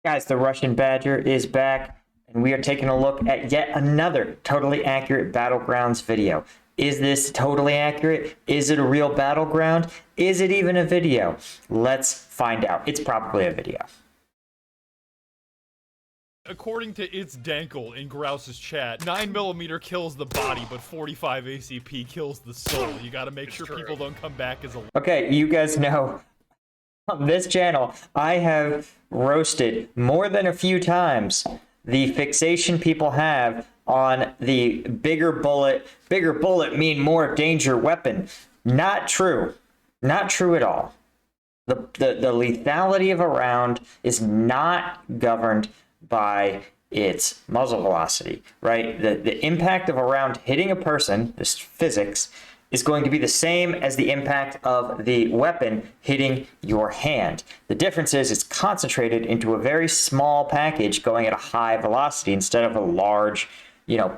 Guys, the Russian Badger is back, and we are taking a look at yet another totally accurate Battlegrounds video. Is this totally accurate? Is it a real battleground? Is it even a video? Let's find out. It's probably a video. According to It's Dankle in Grouse's chat, 9mm kills the body, but 45 ACP kills the soul. You gotta make sure people don't come back as a... Okay, you guys know, on this channel, I have roasted more than a few times the fixation people have on the bigger bullet mean more danger weapon. Not true. Not true at all. The lethality of a round is not governed by its muzzle velocity, right? The impact of a round hitting a person, this physics, is going to be the same as the impact of the weapon hitting your hand. The difference is it's concentrated into a very small package going at a high velocity instead of a large,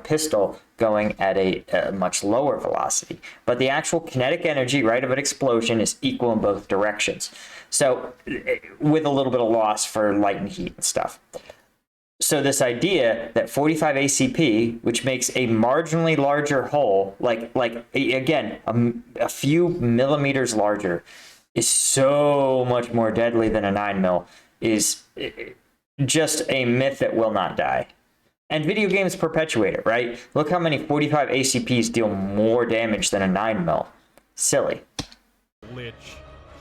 pistol going at a much lower velocity. But the actual kinetic energy, right, of an explosion is equal in both directions. So with a little bit of loss for light and heat and stuff. So this idea that 45 ACP, which makes a marginally larger hole, like again, a few millimeters larger, is so much more deadly than a 9mm, is just a myth that will not die. And video games perpetuate it, right? Look how many 45 ACPs deal more damage than a 9mm. Silly. Lich.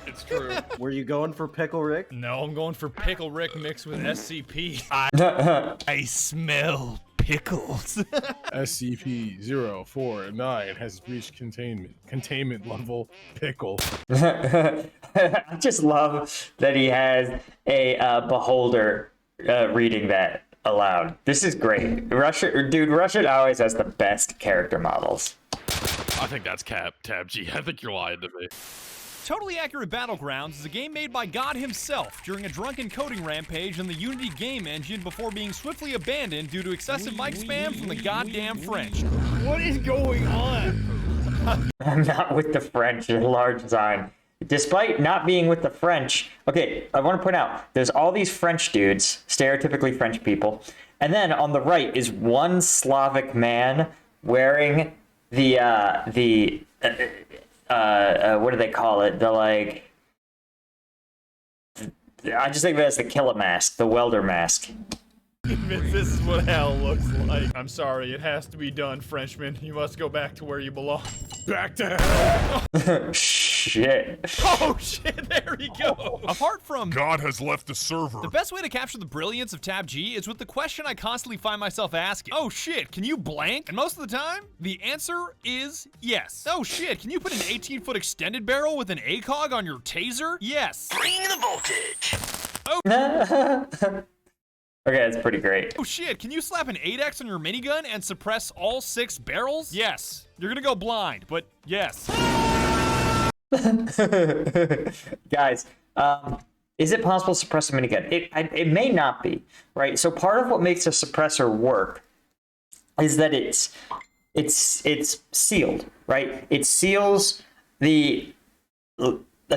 It's true. Were you going for Pickle Rick? No, I'm going for Pickle Rick mixed with SCP. I smell pickles. SCP-049 has reached containment level pickle. I just love that he has a beholder reading that aloud. This is great. Russian always has the best character models. I think that's Tab G. I think you're lying to me. Totally Accurate Battlegrounds is a game made by God himself during a drunken coding rampage in the Unity game engine before being swiftly abandoned due to excessive mic spam from the goddamn French. What is going on? I'm not with the French, a large sign. Despite not being with the French, okay, I want to point out, there's all these French dudes, stereotypically French people, and then on the right is one Slavic man wearing what do they call it? I just think of it as the killer mask, the welder mask. This is what hell looks like. I'm sorry, it has to be done, Frenchman. You must go back to where you belong. Back to hell! Shit. Oh shit, there he goes. Apart from God has left the server. The best way to capture the brilliance of Tab G is with the question I constantly find myself asking. Oh shit, can you blank? And most of the time, the answer is yes. Oh shit, can you put an 18-foot extended barrel with an ACOG on your Taser? Yes. Bring the voltage. Oh. Okay, that's pretty great. Oh shit, can you slap an 8X on your minigun and suppress all 6 barrels? Yes. You're gonna go blind, but yes. Guys, is it possible to suppress a minigun? It may not be, right? So part of what makes a suppressor work is that it's sealed, right? It seals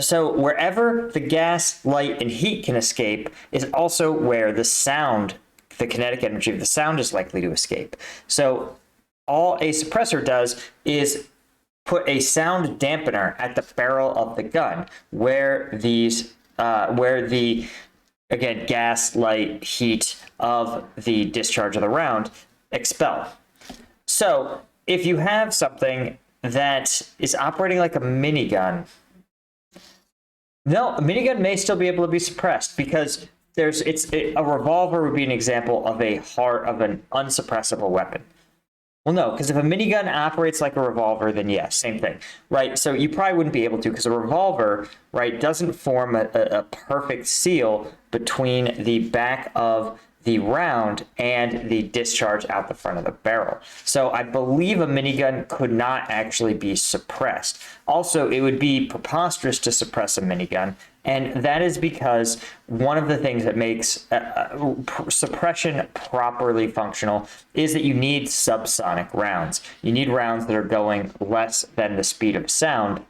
so wherever the gas, light, and heat can escape is also where the sound, the kinetic energy of the sound is likely to escape. So all a suppressor does is put a sound dampener at the barrel of the gun where the again, gas, light, heat of the discharge of the round expel. So if you have something that is operating like a minigun, no, a minigun may still be able to be suppressed because a revolver would be an example of an unsuppressible weapon. Well, no, because if a minigun operates like a revolver, then yes, same thing, right? So you probably wouldn't be able to because a revolver, right, doesn't form a perfect seal between the back of the round and the discharge out the front of the barrel. So I believe a minigun could not actually be suppressed. Also, it would be preposterous to suppress a minigun, and that is because one of the things that makes suppression properly functional is that you need subsonic rounds. You need rounds that are going less than the speed of sound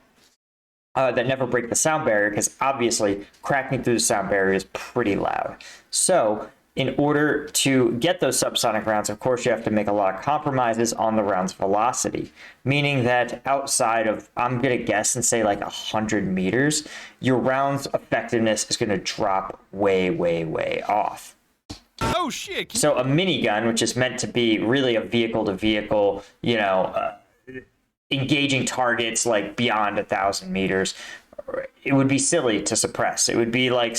that never break the sound barrier, because obviously cracking through the sound barrier is pretty loud. So in order to get those subsonic rounds, of course, you have to make a lot of compromises on the round's velocity, meaning that outside of, I'm going to guess and say like 100 meters, your round's effectiveness is going to drop way, way, way off. Oh shit! So a minigun, which is meant to be really a vehicle-to-vehicle, engaging targets like beyond 1,000 meters, it would be silly to suppress. It would be like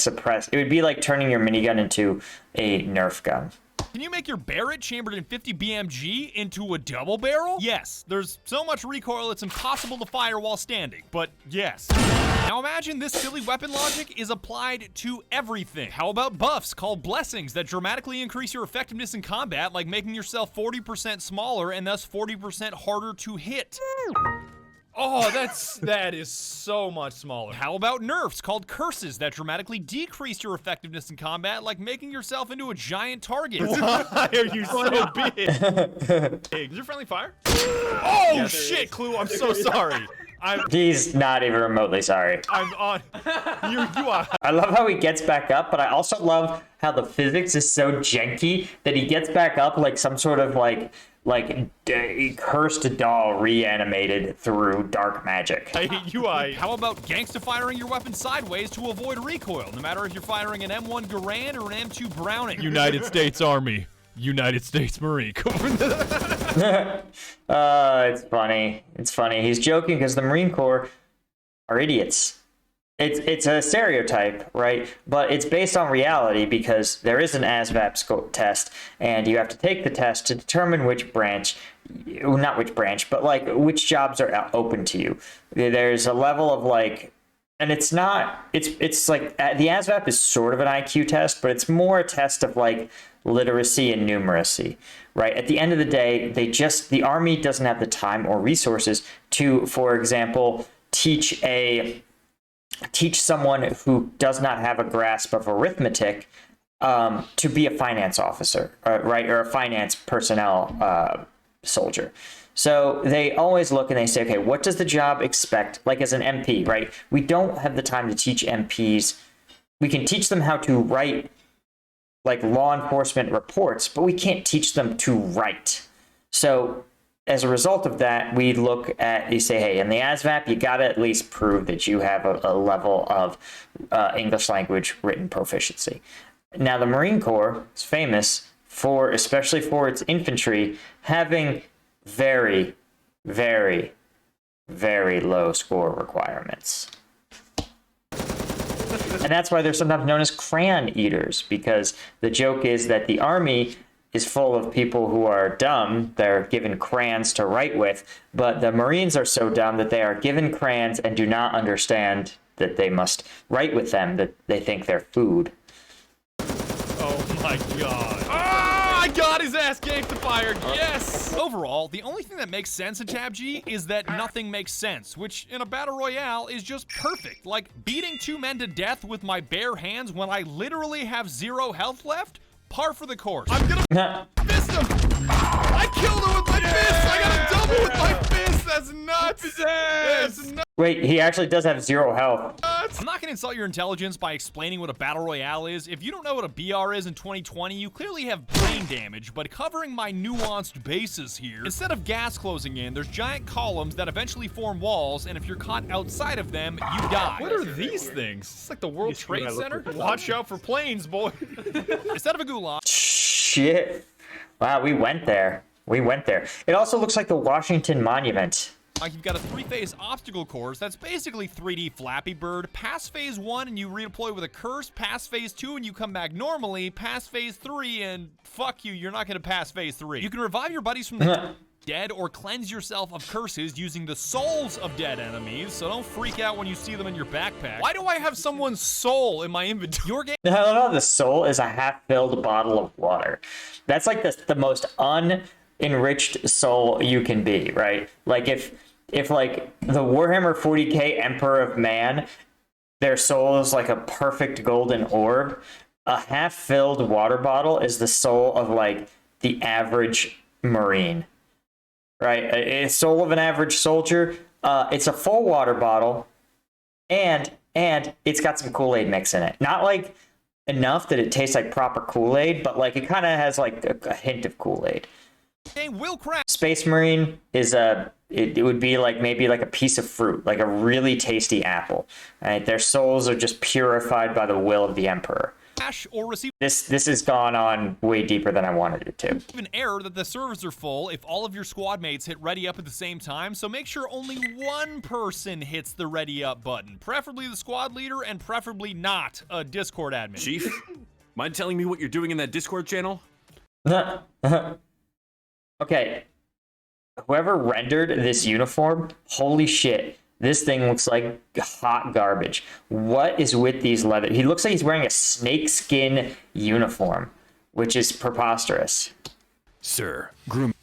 turning your minigun into a Nerf gun. Can you make your Barrett chambered in 50 BMG into a double barrel? Yes. There's so much recoil it's impossible to fire while standing, but yes. Now imagine this silly weapon logic is applied to everything. How about buffs called blessings that dramatically increase your effectiveness in combat, like making yourself 40% smaller and thus 40% harder to hit? Oh, that is so much smaller. How about nerfs called curses that dramatically decrease your effectiveness in combat, like making yourself into a giant target? Why are you so big? Hey, is your friendly fire? Oh Yeah, shit, Clue, I'm so sorry. He's not even remotely sorry. I'm on. You are. I love how he gets back up, but I also love how the physics is so janky that he gets back up like some sort of like cursed doll reanimated through dark magic. Hey, UI. How about gangsta firing your weapon sideways to avoid recoil, no matter if you're firing an M1 Garand or an M2 Browning? United States Army. United States Marine Corps. It's funny. It's funny. He's joking because the Marine Corps are idiots. It's a stereotype, right? But it's based on reality because there is an ASVAB test, and you have to take the test to determine which branch, not which branch, but like which jobs are open to you. There's a level of like, and it's not, it's like the ASVAB is sort of an IQ test, but it's more a test of like literacy and numeracy, right? At the end of the day, the Army doesn't have the time or resources to, for example, teach someone who does not have a grasp of arithmetic to be a finance officer, right? Or a finance personnel soldier. So they always look and they say, okay, what does the job expect? Like as an MP, right? We don't have the time to teach MPs. We can teach them how to write like law enforcement reports, but we can't teach them to write. So as a result of that, we look at, you say, hey, in the ASVAB, you got to at least prove that you have a level of English language written proficiency. Now, the Marine Corps is famous for, especially for its infantry, having very, very, very low score requirements. And that's why they're sometimes known as crayon eaters, because the joke is that the Army is full of people who are dumb. They're given crayons to write with, but the Marines are so dumb that they are given crayons and do not understand that they must write with them, that they think they're food. Oh my god. Ah, I got his ass gangsta fired. Yes. Overall, the only thing that makes sense in Tab G is that nothing makes sense, which in a battle royale is just perfect. Like beating two men to death with my bare hands when I literally have 0 health left. Par for the course. I'm gonna fist him. I killed him with my fist. I got a double with my fist. That's nuts. That's nuts. Wait, he actually does have 0 health. I'm not gonna insult your intelligence by explaining what a battle royale is. If you don't know what a BR is in 2020, you clearly have brain damage, but covering my nuanced bases here, instead of gas closing in, there's giant columns that eventually form walls, and if you're caught outside of them, you die. What are these things? It's like the World Trade Center. Watch out for planes, boy. Instead of a gulag. Shit. Wow, we went there. We went there. It also looks like the Washington Monument. You've got a 3-phase obstacle course that's basically 3D Flappy Bird. Pass phase 1 and you redeploy with a curse. Pass phase 2 and you come back normally. Pass phase 3 and fuck you, you're not gonna pass phase 3. You can revive your buddies from the dead or cleanse yourself of curses using the souls of dead enemies, so don't freak out when you see them in your backpack. Why do I have someone's soul in my inventory? Your game. No, the soul is a half-filled bottle of water. That's like the most unenriched soul you can be, right? Like if like the Warhammer 40k Emperor of Man, their soul is like a perfect golden orb, a half-filled water bottle is the soul of like the average Marine, right? A soul of an average soldier, it's a full water bottle, and it's got some Kool-Aid mix in it. Not like enough that it tastes like proper Kool-Aid, but like it kind of has like a hint of Kool-Aid. Game will crash. Space Marine is it would be like maybe like a piece of fruit, like a really tasty apple. Right? Their souls are just purified by the will of the Emperor. Or receive This has gone on way deeper than I wanted it to. an error that the servers are full if all of your squad mates hit ready up at the same time, so make sure only one person hits the ready up button, preferably the squad leader and preferably not a Discord admin. Chief, mind telling me what you're doing in that Discord channel? Okay, whoever rendered this uniform, holy shit, this thing looks like hot garbage. What is with these leather? He looks like he's wearing a snakeskin uniform, which is preposterous. Sir, groom.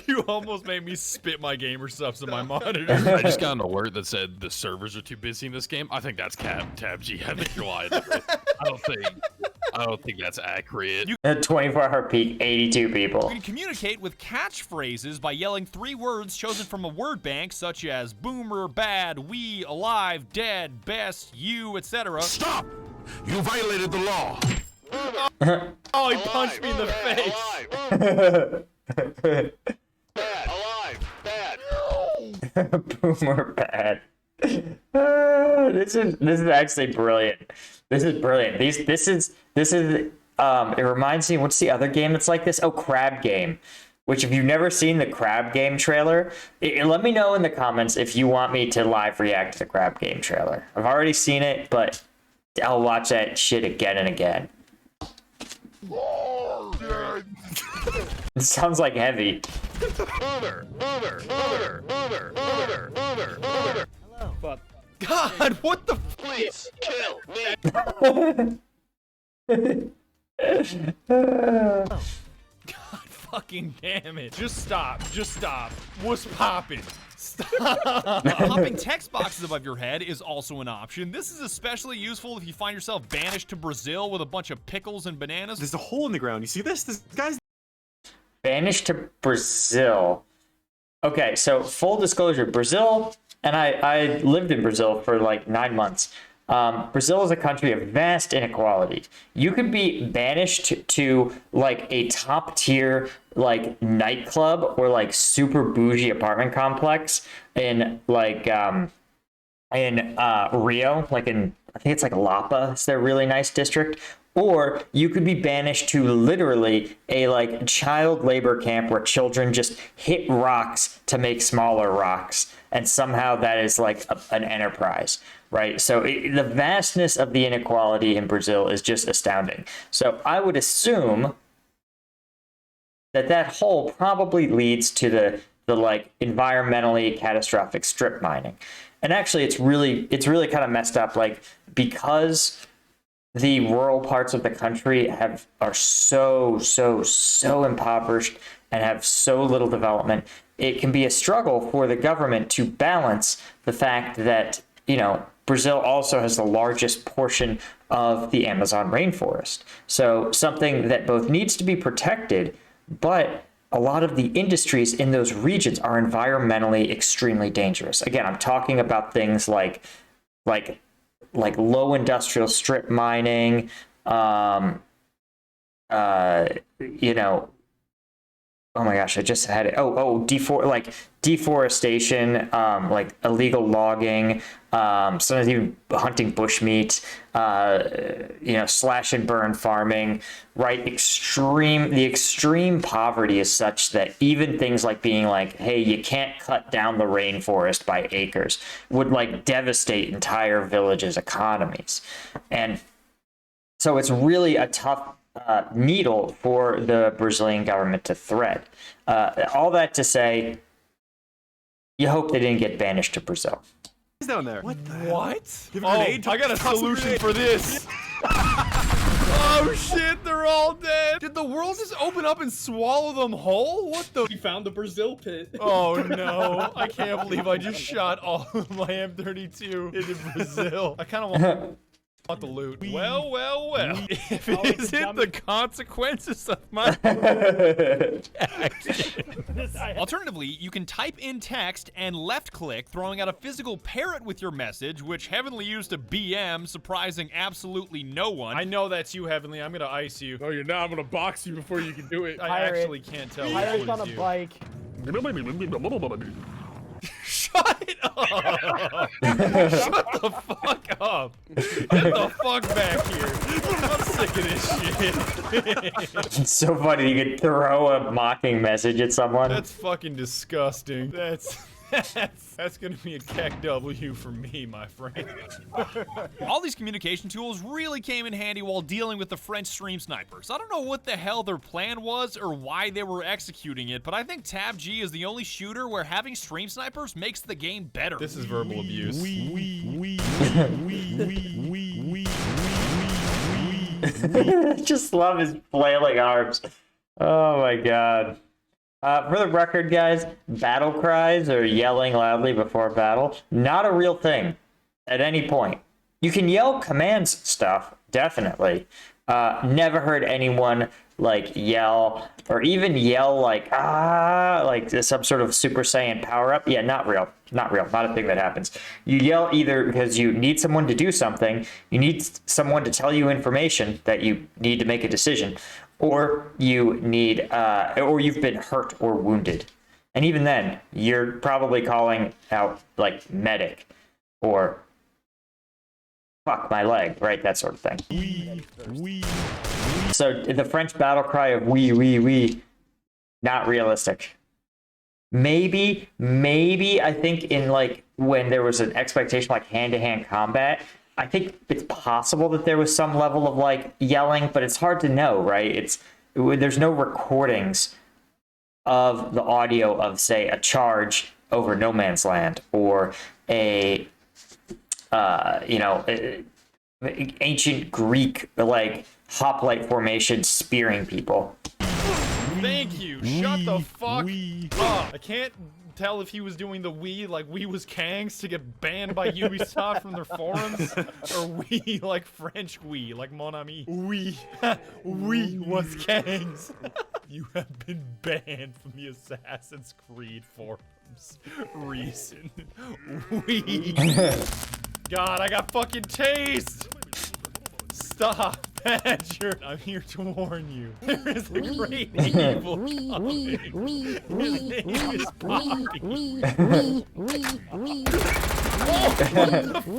You almost made me spit my gamer subs in my monitor. I just got an alert that said the servers are too busy in this game. I think that's Cap Tab G. I think you're lying. I don't think that's accurate. At 24-hour peak, 82 people. You can communicate with catchphrases by yelling 3 words chosen from a word bank, such as boomer, bad, we, alive, dead, best, you, etc. Stop! You violated the law. Oh, he punched me in the face. Boomer bad. This is actually brilliant. This is brilliant. This is it reminds me, what's the other game that's like this? Oh, Crab Game. Which, if you've never seen the Crab Game trailer, let me know in the comments if you want me to live react to the Crab Game trailer. I've already seen it, but I'll watch that shit again and again. It sounds like heavy. God, what the Please kill me. God fucking damn it. Just stop. Just stop. What's popping? Stop. Popping text boxes above your head is also an option. This is especially useful if you find yourself banished to Brazil with a bunch of pickles and bananas. There's a hole in the ground. You see this? This guy's Banished to Brazil. Okay, so full disclosure, Brazil, and I lived in Brazil for like 9 months. Brazil is a country of vast inequality. You could be banished to like a top tier like nightclub or like super bougie apartment complex in like Rio, like in, I think it's like Lapa, it's their really nice district. Or you could be banished to literally a like child labor camp where children just hit rocks to make smaller rocks, and somehow that is like an enterprise, right? So the vastness of the inequality in Brazil is just astounding. So I would assume that hole probably leads to the like environmentally catastrophic strip mining. And actually it's really kind of messed up, like, because the rural parts of the country are so impoverished and have so little development, it can be a struggle for the government to balance the fact that, you know, Brazil also has the largest portion of the Amazon rainforest. So something that both needs to be protected, but a lot of the industries in those regions are environmentally extremely dangerous. Again, I'm talking about things like low industrial strip mining, you know, oh my gosh, I just had it. Deforestation, like illegal logging, sometimes even hunting bushmeat, you know, slash and burn farming, right? The extreme poverty is such that even things like being like, hey, you can't cut down the rainforest by acres would like devastate entire villages' economies. And so it's really a tough needle for the Brazilian government to thread. All that to say, you hope they didn't get banished to Brazil. He's down there. What? Give a Oh, grenade. I got a solution for this. Oh shit, they're all dead. Did the world just open up and swallow them whole? What the? We found the Brazil pit. Oh no, I can't believe I just shot all of my M32 into Brazil. I kind of want... Want the loot. Well, well, well. If it isn't the consequences of my actions. Alternatively, you can type in text and left-click, throwing out a physical parrot with your message, which Heavenly used to BM, surprising absolutely no one. I know that's you, Heavenly. I'm gonna ice you. No, you're not. I'm gonna box you before you can do it. I actually can't tell. Pirate's which on one's a you. bike. Shut up! Shut the fuck up! Get the fuck back here! I'm sick of this shit. It's so funny. You could throw a mocking message at someone. That's fucking disgusting. That's gonna be a keck W for me, my friend. All these communication tools really came in handy while dealing with the French stream snipers. I don't know what the hell their plan was or why they were executing it, but I think Tab G is the only shooter where having stream snipers makes the game better. This is verbal abuse. Just love his flailing arms. Oh my god. For the record, guys, battle cries or yelling loudly before battle, not a real thing at any point. You can yell commands stuff, definitely. Never heard anyone like yell or even yell like like some sort of Super Saiyan power up. Yeah, not real. Not real. Not a thing that happens. You yell either because you need someone to do something, you need someone to tell you information that you need to make a decision, or you need or you've been hurt or wounded. And even then, you're probably calling out like medic or fuck my leg, right? That sort of thing. So the French battle cry of oui, not realistic. Maybe I think in like when there was an expectation like hand-to-hand combat, I think it's possible that there was some level of like yelling, but it's hard to know, right? There's no recordings of the audio of, say, a charge over no man's land or a ancient Greek like hoplite formation spearing people. Thank you. Shut the fuck up. I can't tell if he was doing the we like we was Kangs to get banned by Ubisoft from their forums, or we like French we like mon ami. We was Kangs. You have been banned from the Assassin's Creed forums. Reason. We. God, I got fucking tased. Stop, Badger. I'm here to warn you. There is a great evil coming. His name is Poppy.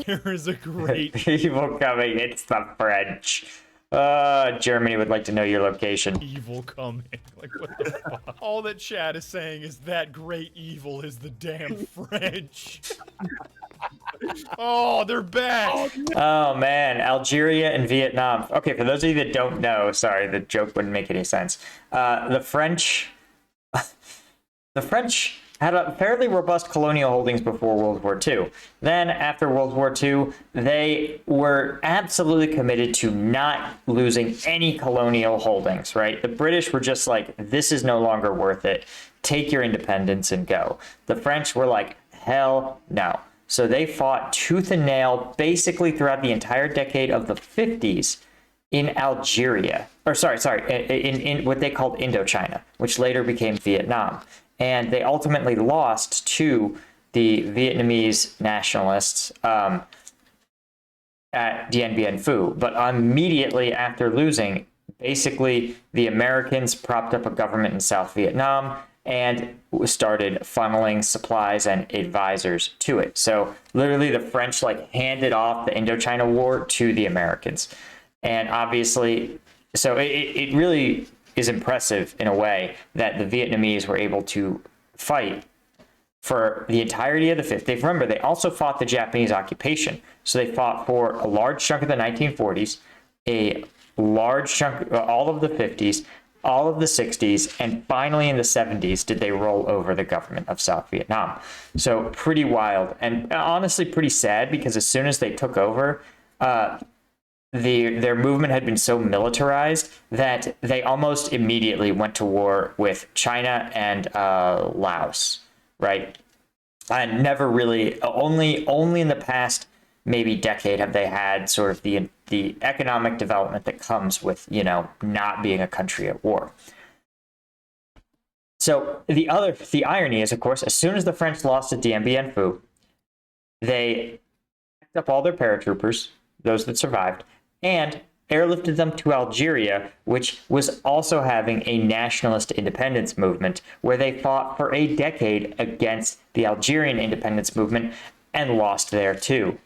There is a great Evil coming. It's the French. Germany would like to know your location. evil coming. Like, what the fuck? All that chat is saying is that great evil is the damn French. Oh, they're back. Oh man, Algeria and Vietnam. Okay, for those of you that don't know, sorry, the joke wouldn't make any sense. The French had a fairly robust colonial holdings before World War II. Then, after World War II, they were absolutely committed to not losing any colonial holdings, right? The British were just like, this is no longer worth it. Take your independence and go. The French were like, hell no. So they fought tooth and nail basically throughout the entire decade of the 50s in Algeria. Or in what they called Indochina, which later became Vietnam. And they ultimately lost to the Vietnamese nationalists at Dien Bien Phu. But immediately after losing, basically the Americans propped up a government in South Vietnam and started funneling supplies and advisors to it. So literally the French like handed off the Indochina War to the Americans. And obviously, so it really is impressive in a way that the Vietnamese were able to fight for the entirety of the 50s. Remember, they also fought the Japanese occupation. So they fought for a large chunk of the 1940s, a large chunk, all of the 50s, all of the 60s, and finally in the 70s did they roll over the government of South Vietnam. So pretty wild, and honestly pretty sad, because as soon as they took over, their movement had been so militarized that they almost immediately went to war with China and Laos, right? And never really, only in the past maybe decade have they had sort of the economic development that comes with, you know, not being a country at war. So the irony is, of course, as soon as the French lost at Dien Bien Phu, they picked up all their paratroopers, those that survived, and airlifted them to Algeria, which was also having a nationalist independence movement, where they fought for a decade against the Algerian independence movement and lost there too.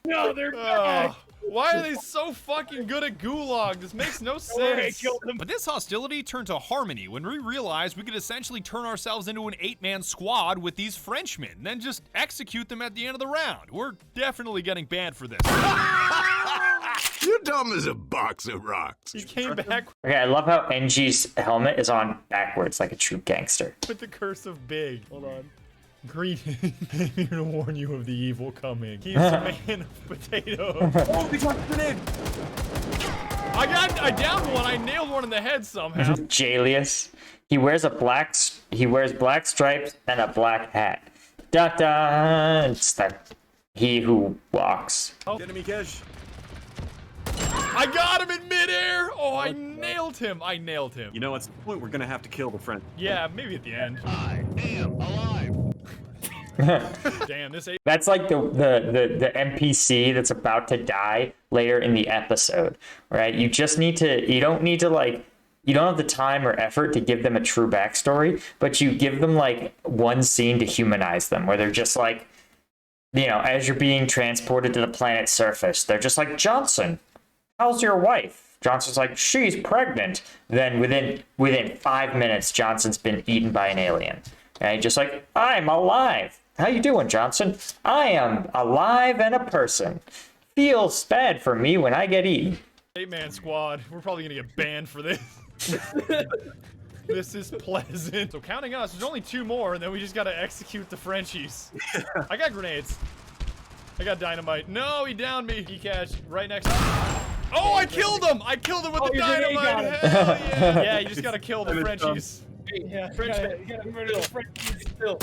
No, they're back. Why are they so fucking good at Gulag? This makes no sense. But this hostility turned to harmony when we realized we could essentially turn ourselves into an 8-man squad with these Frenchmen, and then just execute them at the end of the round. We're definitely getting banned for this. You're dumb as a box of rocks. He came back Okay, I love how NG's helmet is on backwards like a true gangster. with the curse of big. Hold on. Greeting. I'm here to warn you of the evil coming. He's a man of potato. Oh, he got grenade. I downed one. I nailed one in the head somehow. Jalius. He wears black stripes and a black hat. Da da. It's that he who walks. Enemy cash. I got him in midair. Oh, I nailed him. I nailed him. You know, at some point, we're gonna have to kill the French. Yeah, maybe at the end. I am alive. Damn, this ain't. That's like the NPC that's about to die later in the episode, right? You just need to, you don't have the time or effort to give them a true backstory, but you give them like one scene to humanize them where they're just like, you know, as you're being transported to the planet's surface, they're just like, Johnson, how's your wife? Johnson's like, she's pregnant. Then within 5 minutes, Johnson's been eaten by an alien. And just like, I'm alive. How you doing, Johnson? I am alive and a person. Feels bad for me when I get eaten. 8-man squad. We're probably gonna get banned for this. This is pleasant. So counting us, there's only 2 more, and then we just gotta execute the Frenchies. I got grenades. I got dynamite. No, he downed me. He catch right next to me. Oh, I killed him! I killed him with the dynamite! Hell yeah! Yeah, you just gotta kill the Frenchies. Yeah, you gotta murder the Frenchies still.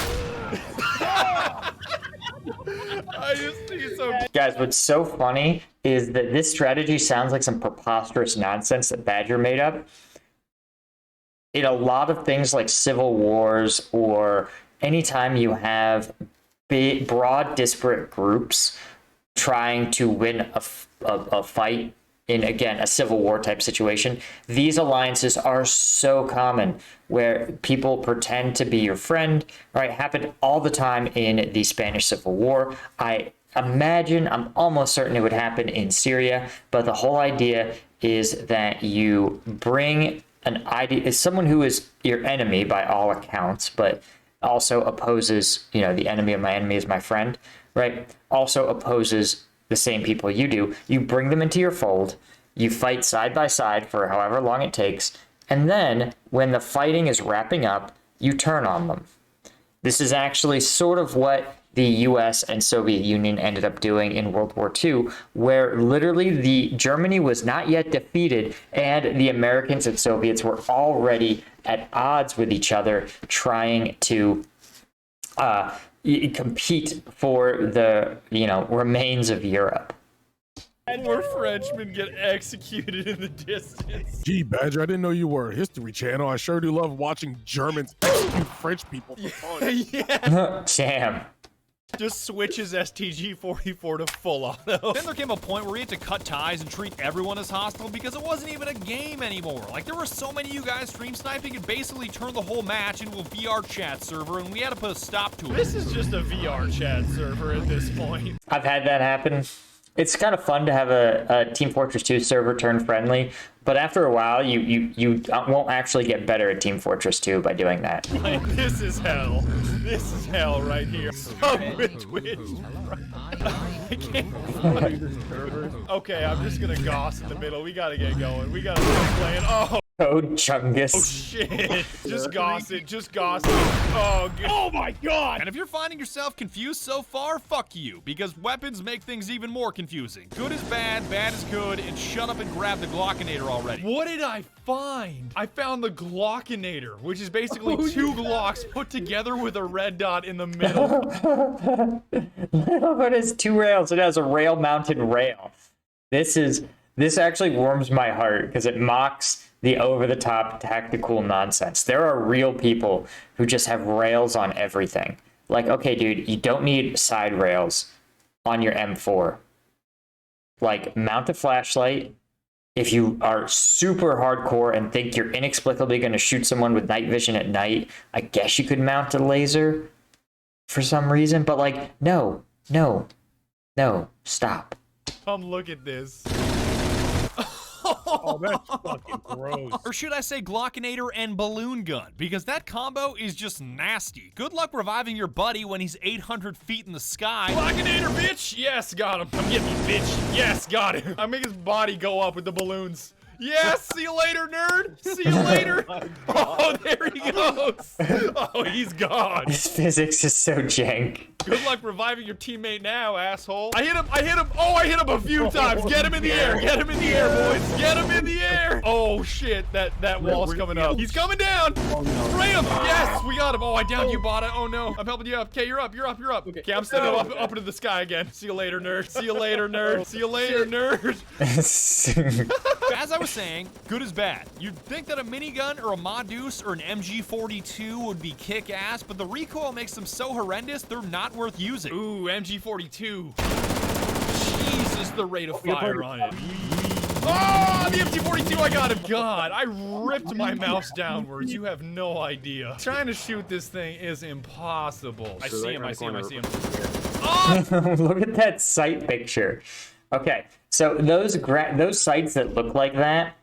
I just think it's so. Guys, what's so funny is that this strategy sounds like some preposterous nonsense that Badger made up. In a lot of things like civil wars or anytime you have big, broad, disparate groups trying to win a fight in, again, a civil war type situation, these alliances are so common where people pretend to be your friend, right? Happened all the time in the Spanish Civil War. I imagine, I'm almost certain it would happen in Syria, but the whole idea is that you bring an idea, is someone who is your enemy by all accounts, but also opposes, you know, the enemy of my enemy is my friend, right? Also opposes the same people you do. You bring them into your fold, you fight side by side for however long it takes, and then when the fighting is wrapping up, you turn on them. This is actually sort of what the US and Soviet Union ended up doing in World War II, where literally Germany was not yet defeated and the Americans and Soviets were already at odds with each other, trying to compete for the, you know, remains of Europe. More Frenchmen get executed in the distance. Gee, Badger, I didn't know you were a History Channel. I sure do love watching Germans execute French people for fun. Yeah. Damn. Just switches STG-44 to full auto. Then there came a point where we had to cut ties and treat everyone as hostile because it wasn't even a game anymore. Like, there were so many of you guys stream sniping and basically turned the whole match into a VR chat server, and we had to put a stop to it. This is just a VR chat server at this point. I've had that happen. It's kind of fun to have a Team Fortress 2 server turn friendly, but after a while, you won't actually get better at Team Fortress 2 by doing that. Like, this is hell. This is hell right here. Twitch. I can't. Okay, I'm just gonna goss in the middle. We gotta get going. We gotta start playing. Oh. Code Chungus. Oh shit. Just gossip. Just gossip. Oh, oh my god. And if you're finding yourself confused so far, fuck you, because weapons make things even more confusing. Good is bad, bad is good, and shut up and grab the Glockinator already. What did I find? I found the Glockinator, which is basically two Glocks put together with a red dot in the middle. But it's 2 rails. It has a rail-mounted rail. This actually warms my heart because it mocks the over-the-top tactical nonsense. There are real people who just have rails on everything. Like, okay, dude, you don't need side rails on your M4. Like, mount a flashlight. If you are super hardcore and think you're inexplicably going to shoot someone with night vision at night, I guess you could mount a laser for some reason. But, like, no, stop. Look at this. Oh, that's fucking gross. Or should I say Glockinator and balloon gun, because that combo is just nasty. Good luck reviving your buddy when he's 800 feet in the sky. Glockinator, bitch! Yes, got him. Come get me, bitch. Yes, got him. I make his body go up with the balloons. Yes, see you later, nerd. See you later. Oh, there he goes. Oh, he's gone. This physics is so jank. Good luck reviving your teammate now, asshole. I hit him. Oh, I hit him a few times. Get him in the air. Get him in the air, boys. Get him in the air. Oh, shit. That wall's coming up. He's coming down. Spray him. Yes, we got him. Oh, I downed you, Bada. Oh, no. I'm helping you up. Okay, you're up. Okay, I'm sending him up into the sky again. See you later, nerd. See you later, nerd. See you later, nerd. As I was saying, good is bad. You'd think that a minigun or a Ma Deuce or an MG42 would be kick-ass, but the recoil makes them so horrendous, they're not worth using. Ooh, MG42. Jesus, the rate of fire on it. Oh, the MG42, I got him. God, I ripped my mouse downwards. You have no idea. Trying to shoot this thing is impossible. I see him. Oh! Look at that sight picture. Okay, so those sights that look like that,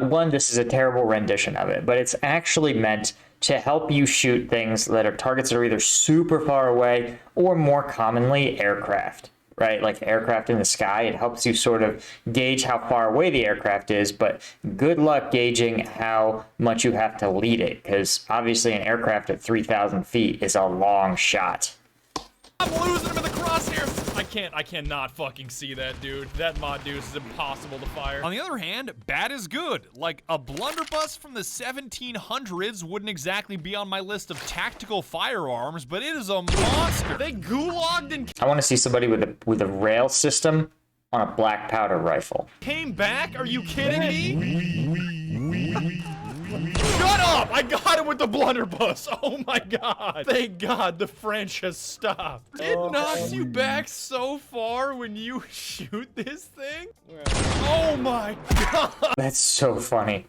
one, this is a terrible rendition of it, but it's actually meant to help you shoot things that are targets that are either super far away or more commonly aircraft, right? Like aircraft in the sky. It helps you sort of gauge how far away the aircraft is, but good luck gauging how much you have to lead it, because obviously an aircraft at 3,000 feet is a long shot. I'm losing him in the crosshairs. I cannot fucking see that, dude. That Mod Deuce is impossible to fire. On the other hand, bad is good. Like, a blunderbuss from the 1700s wouldn't exactly be on my list of tactical firearms, but it is a monster. They gulagged and I want to see somebody with a rail system on a black powder rifle. came back? Are you kidding me? Shut up! I got him with the blunderbuss. Oh my god. Thank god the French has stopped. It knocks you back so far when you shoot this thing? Oh my god. That's so funny.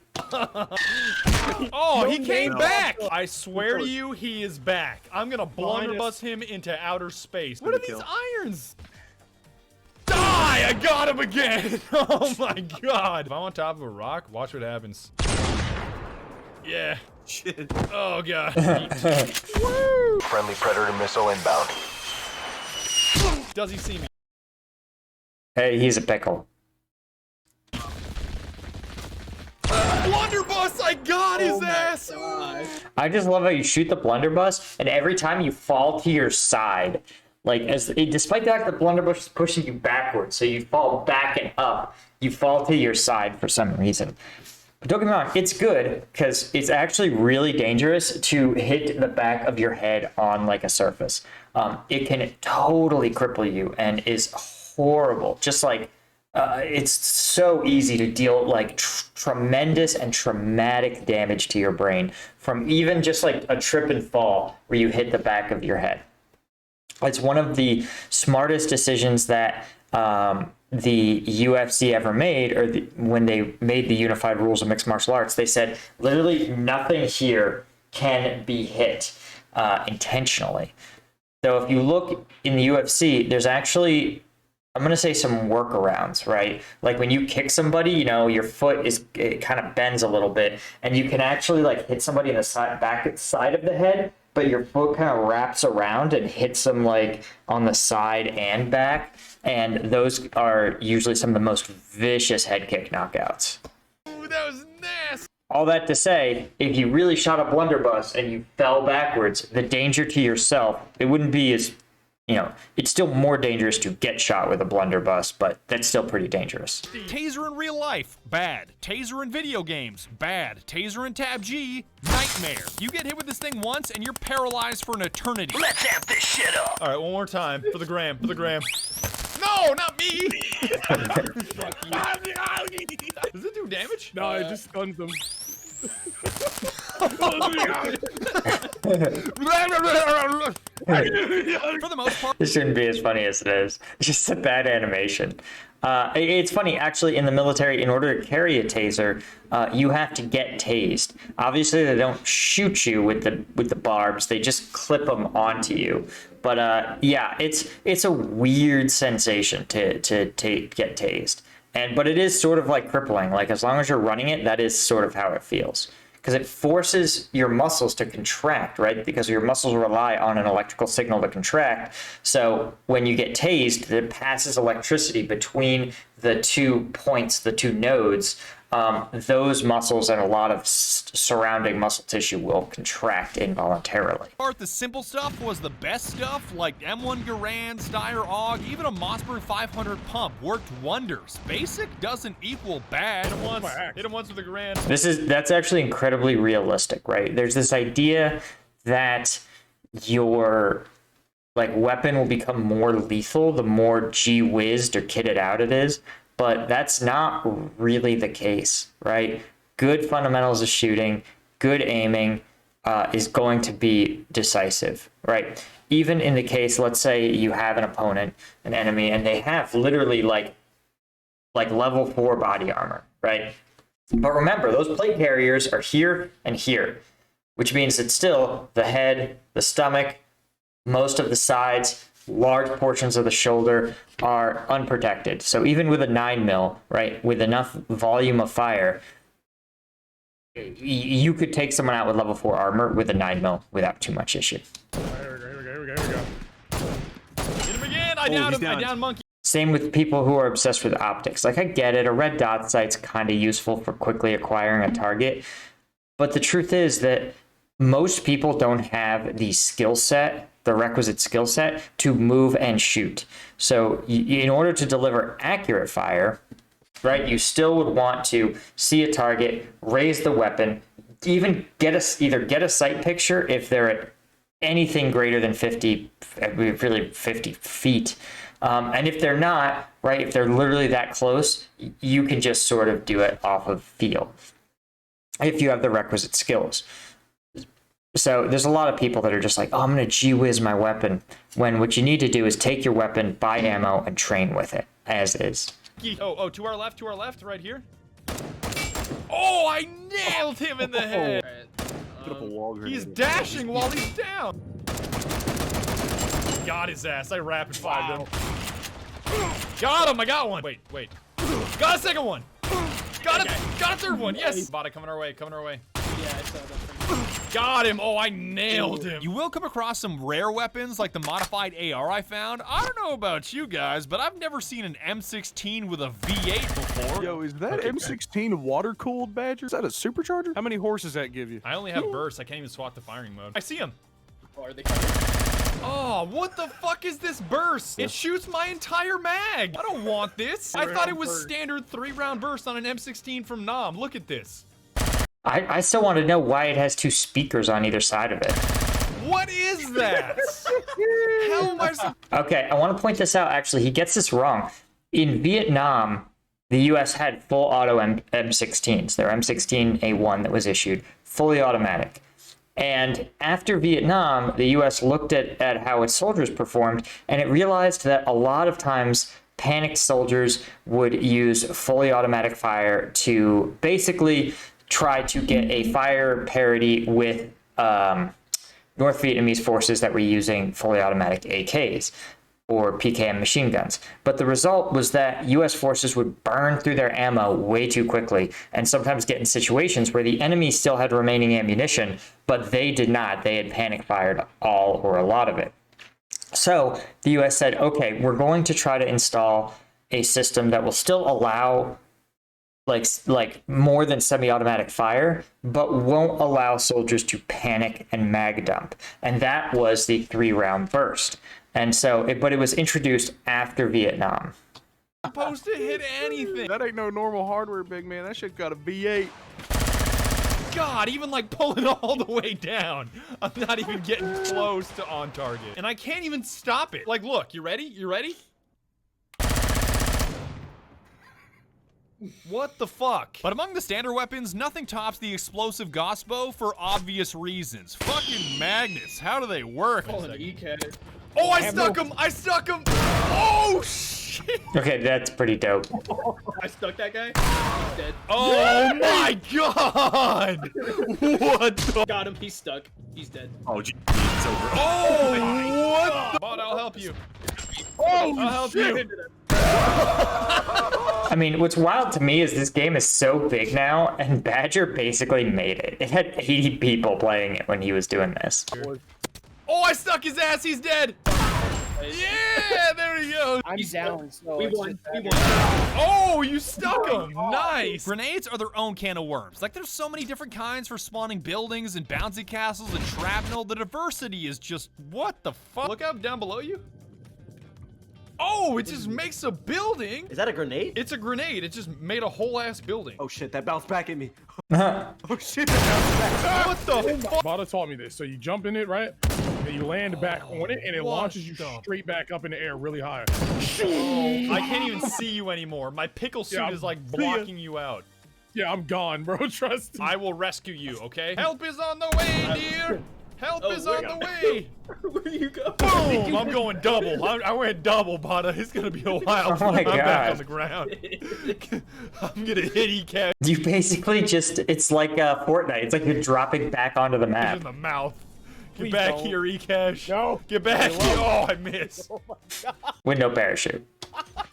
Oh, he came back. I swear to you, he is back. I'm gonna blunderbuss him into outer space. What are these irons? Die! I got him again. Oh my god. If I'm on top of a rock, watch what happens. Yeah. Shit. Oh god. Woo! Friendly Predator missile inbound. Does he see me? Hey, he's a pickle. Blunderbuss! I got his ass! I just love how you shoot the blunderbuss, and every time you fall to your side, like despite the fact that the blunderbuss is pushing you backwards, so you fall back and up, you fall to your side for some reason. But don't get me wrong, it's good because it's actually really dangerous to hit the back of your head on like a surface. It can totally cripple you and is horrible. Just like it's so easy to deal like tremendous and traumatic damage to your brain from even just like a trip and fall where you hit the back of your head. It's one of the smartest decisions that the UFC ever made, or when they made the unified rules of mixed martial arts. They said literally nothing here can be hit intentionally. So if you look in the UFC, there's actually, I'm going to say, some workarounds, right? Like when you kick somebody, you know, your foot it kind of bends a little bit, and you can actually like hit somebody in the side of the head, but your foot kind of wraps around and hits them like on the side and back. And those are usually some of the most vicious head kick knockouts. Ooh, that was nasty. All that to say, if you really shot a blunderbuss and you fell backwards, the danger to yourself, it wouldn't be as, it's still more dangerous to get shot with a blunderbuss, but that's still pretty dangerous. Taser in real life, bad. Taser in video games, bad. Taser in Tab G, nightmare. You get hit with this thing once and you're paralyzed for an eternity. Let's amp this shit up. All right, one more time for the gram. No, not me. Does it do damage? No, it just stuns them. For the most part, This shouldn't be as funny as it is. It's just a bad animation. It's funny, actually, in the military, in order to carry a taser, you have to get tased. Obviously, they don't shoot you with the barbs; they just clip them onto you. But yeah, it's a weird sensation to get tased, but it is sort of like crippling. Like, as long as you're running it, that is sort of how it feels. Because it forces your muscles to contract, right? Because your muscles rely on an electrical signal to contract. So when you get tased, it passes electricity between the 2 points, the 2 nodes. Those muscles and a lot of surrounding muscle tissue will contract involuntarily. the simple stuff was the best stuff, like M1 Garand, Steyr AUG, even a Mossberg 500 pump worked wonders. Basic doesn't equal bad. Hit him once with a grand. That's actually incredibly realistic, right? There's this idea that your weapon will become more lethal the more gee-whizzed or kitted out it is, but that's not really the case, right? Good fundamentals of shooting, good aiming is going to be decisive, right? Even in the case, let's say you have an opponent, an enemy, and they have literally like level 4 body armor, right? But remember, those plate carriers are here and here, which means that still the head, the stomach, most of the sides, large portions of the shoulder are unprotected. So even with a 9mm, right, with enough volume of fire, you could take someone out with level 4 armor with a 9mm without too much issue. Here we go. Hit him again. I downed monkey. Same with people who are obsessed with optics. Like, I get it, a red dot sight's kind of useful for quickly acquiring a target, but the truth is that most people don't have the skill set, the requisite skill set, to move and shoot. So in order to deliver accurate fire, right, you still would want to see a target, raise the weapon, even either get a sight picture if they're at anything greater than 50 feet. And if they're not, right, if they're literally that close, you can just sort of do it off of feel if you have the requisite skills. So there's a lot of people that are just like, oh, I'm going to gee-whiz my weapon, when what you need to do is take your weapon, buy ammo, and train with it, as is. Oh, to our left, right here. Oh, I nailed him in the head. Put up a wall grenade. He's dashing while he's down. Got his ass. I rapid fired him. Got him. I got one. Wait. Got a second one. Got a third one. Yes. Bot coming our way. Yeah, I saw that. Got him. Oh, I nailed him. you will come across some rare weapons like the modified AR I found. I don't know about you guys, but I've never seen an M16 with a V8 before. Yo, is that M16 water-cooled, Badger? Is that a supercharger? How many horses that give you? I only have burst. I can't even swap the firing mode. I see him. Oh, are they coming? Oh, what the fuck is this burst? It shoots my entire mag. I don't want this. I thought it was standard 3-round burst on an M16 from Nam. Look at this. I still want to know why it has 2 speakers on either side of it. What is that? How am I so... Okay, I want to point this out. Actually, he gets this wrong. In Vietnam, the U.S. had full auto M16s. Their M16A1 that was issued, fully automatic. And after Vietnam, the U.S. looked at how its soldiers performed, and it realized that a lot of times panicked soldiers would use fully automatic fire to basically try to get a fire parity with North Vietnamese forces that were using fully automatic AKs or PKM machine guns. But the result was that U.S. forces would burn through their ammo way too quickly and sometimes get in situations where the enemy still had remaining ammunition, but they did not. They had panic fired all or a lot of it. So the U.S. said, okay, we're going to try to install a system that will still allow like more than semi-automatic fire, but won't allow soldiers to panic and mag dump. And that was the 3-round burst. And so, but it was introduced after Vietnam. Supposed to hit anything. That ain't no normal hardware, big man. That shit got a V8. God, even like pulling all the way down. I'm not even getting close to on target. And I can't even stop it. Like, look, you ready? You ready? What the fuck? But among the standard weapons, nothing tops the explosive Gosbo for obvious reasons. Fucking magnets, how do they work? Oh, an E-cat. Oh, I stuck him! I stuck him! Oh, shit! Okay, that's pretty dope. I stuck that guy. He's dead. Oh my god! What the? Got him. He's stuck. He's dead. Oh, gee, it's over. Oh, what the? Bot, I'll help you. Oh, I'll help shit. you. I mean, what's wild to me is this game is so big now, and Badger basically made it. It had 80 people playing it when he was doing this. Oh, I stuck his ass. He's dead. Yeah, there he goes. I'm down, so We it's won. just We Badger. won. Oh, you stuck him. Nice. Grenades are their own can of worms. Like, there's so many different kinds for spawning buildings and bouncy castles and shrapnel. The diversity is just, what the fuck? Look up down below you. Oh, it just makes a building. Is that a grenade? It's a grenade. It just made a whole ass building. Oh shit, that bounced back at me. Oh, shit, that bounced back. What the fuck? Bada taught me this. So you jump in it, right? And you land back on it, and it What launches you the- straight back up in the air really high. I can't even see you anymore. My pickle suit Yeah, is like see ya. blocking you out. Yeah, I'm gone, bro. Trust me. I will rescue you, okay? Help is on the way, dear. Help is on the way. Where you go? Boom! I'm going double. I went double, Bada. It's gonna be a while. Oh my I'm back God. on the ground. I'm gonna hit E-Cash you basically just, it's like Fortnite. It's like you're dropping back onto the in map. the mouth. Get Please back don't. here, E-Cash. No. Get back here. Oh, I missed. Window parachute.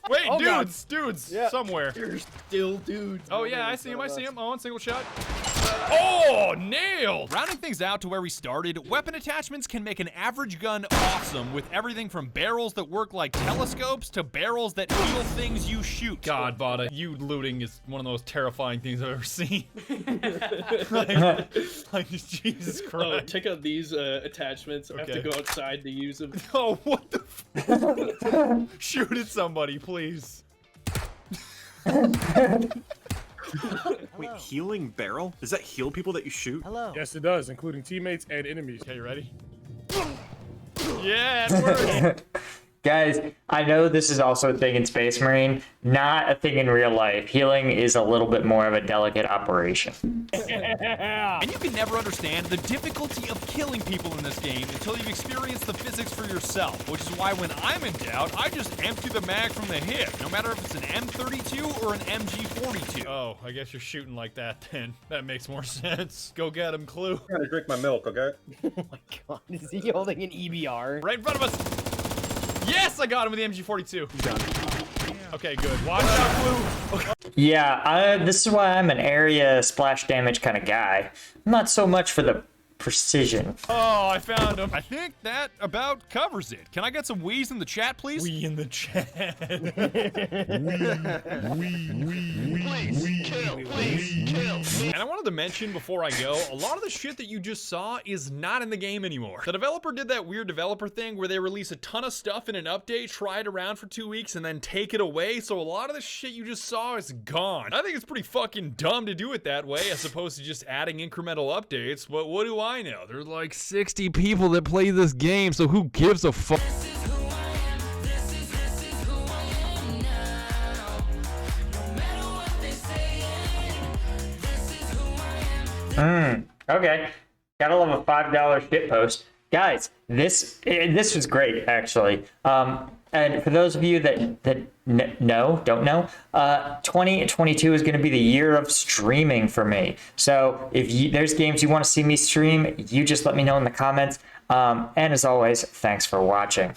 Wait, Oh, God. dudes, Yeah. somewhere. You're still dudes. Oh yeah, I see him. Oh, on single shot. Oh, nailed! Rounding things out to where we started, weapon attachments can make an average gun awesome with everything from barrels that work like telescopes to barrels that heal things you shoot. God, Bada, you looting is one of the most terrifying things I've ever seen. like Jesus Oh, Christ. check out these attachments. I have to Okay. go outside to use them. Oh, what the f- Shoot at somebody, please. Wait, healing barrel? Does that heal people that you shoot? Yes, it does, including teammates and enemies. Okay, you ready? Yeah, it worked. Guys, I know this is also a thing in Space Marine, not a thing in real life. Healing is a little bit more of a delicate operation. And you can never understand the difficulty of killing people in this game until you've experienced the physics for yourself, which is why when I'm in doubt, I just empty the mag from the hip, no matter if it's an M32 or an MG42. Oh, I guess you're shooting like that then. That makes more sense. Go get him, Clue. I'm trying to drink my milk, okay? Oh my god, is he holding an EBR? Right in front of us. Yes, I got him with the MG42. Okay, good. Watch out, Clue. Yeah, this is why I'm an area splash damage kind of guy. I'm not so much for the precision. Oh, I found him. I think that about covers it. Can I get some wheeze in the chat, please? We in the chat. And I wanted to mention before I go, a lot of the shit that you just saw is not in the game anymore. The developer did that weird developer thing where they release a ton of stuff in an update, try it around for 2 weeks, and then take it away. So a lot of the shit you just saw is gone. I think it's pretty fucking dumb to do it that way as opposed to just adding incremental updates. But what do I know? There's like 60 people that play this game, so who gives a fuck? Okay. Gotta love a $5 shit post. Guys, this was great, actually. And for those of you that don't know, 2022 is going to be the year of streaming for me. So if there's games you want to see me stream, you just let me know in the comments. And as always, thanks for watching.